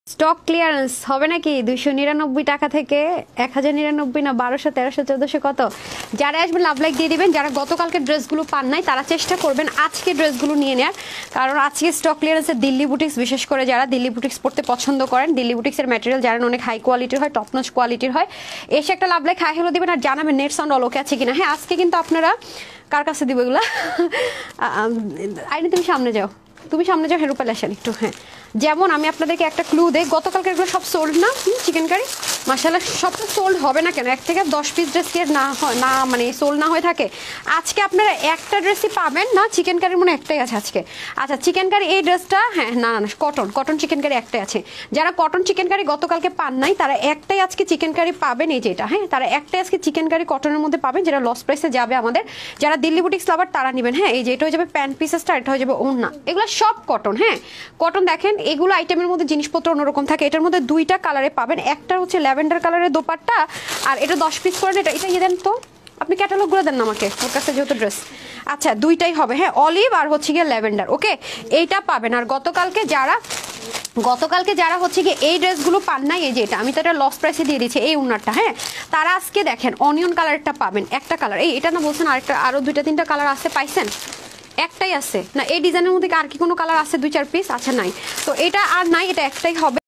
Stock clearance হবে নাকি 299 টাকা থেকে 1099 না 1200 1300 1400 কত? যারা আসবে লাভ লাইক দিয়ে দিবেন। যারা গতকালকে ড্রেসগুলো পান নাই তারা চেষ্টা করবেন আজকে ড্রেসগুলো নিয়ে নেওয়ার, কারণ আজকে স্টক ক্লিয়ারেন্সের দিল্লি বুটিক্স, বিশেষ করে যারা দিল্লি বুটিক্স পড়তে পছন্দ করেন, দিল্লি বুটিক্সের ম্যাটেরিয়াল জানেন অনেক হাই কোয়ালিটির হয়, টপ নচ কোয়ালিটির হয়। এসে একটা লাভ লাইক হাই হ্যালো দিবেন আর জানাবেন নেট সাউন্ড অল ওকে আছে কিনা। হ্যাঁ, আজকে কিন্তু আপনারা কার কাছে দিব এগুলা? আইনি তুমি সামনে যাও, তুমি সামনে যাও, হেরুপাল আসেন একটু। হ্যাঁ, যেমন আমি আপনাদেরকে একটা ক্লু দেই, গতকালকে এগুলো সব সোল্ড না চিকেন কারি, মাশাআল্লাহ সব তো সোল্ড হবে না কেন? 1 থেকে 10 পিস ড্রেস কি না হয় না, মানে সোল্ড না হয়ে থাকে? আজকে আপনারা একটা ড্রেসই পাবেন না, চিকেন কারির মনে একটাই আছে আজকে। আচ্ছা, চিকেন কারি এই ড্রেসটা, হ্যাঁ না না কটন চিকেন কারি একটাই আছে। যারা কটন চিকেন কারি গতকালকে পান নাই তারা একটাই আজকে চিকেন কারি পাবেন, এই যেটা, হ্যাঁ তারা একটাই আজকে চিকেন কারি কটনের মধ্যে পাবেন, যেটা লস প্রাইসে যাবে আমাদের। যারা দিল্লি বুটিক্স লাভার তারা নেবেন। হ্যাঁ, এই যে এটা হয়ে যাবে প্যান্ট পিসেসটা, এটা হয়ে যাবে ওড়না, এগুলো সব কটন। হ্যাঁ, কটন দেখেন এগুলো আইটেমের মধ্যে জিনিসপত্র অন্যরকম থাকে। এটার মধ্যে দুইটা কালারে পাবেন, একটা হচ্ছে ল্যাভেন্ডার কালারের দোপাট্টা, আর এটা 10 পিস করেন। এটা ইয়ে দেন তো, আপনি ক্যাটালগুলো দেন না আমাকে, ওর কাছে যেহেতু ড্রেস। আচ্ছা, দুইটাই হবে, হ্যাঁ অলিভ আর হচ্ছে গিয়ে ল্যাভেন্ডার, ওকে এইটা পাবেন। আর গতকালকে যারা হচ্ছে গিয়ে এই ড্রেসগুলো পান নাই, এই যে এটা আমি তো এটা লস প্রাইসে দিয়ে দিচ্ছি, এই উন্নারটা, হ্যাঁ তারা আজকে দেখেন অনিয়ন কালারটা পাবেন, একটা কালার। এই এটা না বলছেন আরেকটা, আরো 2-3টা কালার আছে, পাইছেন? একটাই আছে না? এই ডিজাইনের মধ্যে আর কি কোনো কালার আছে 2-4 পিস? আচ্ছা নাই, তো এটা আর নাই, এটা একটাই হবে।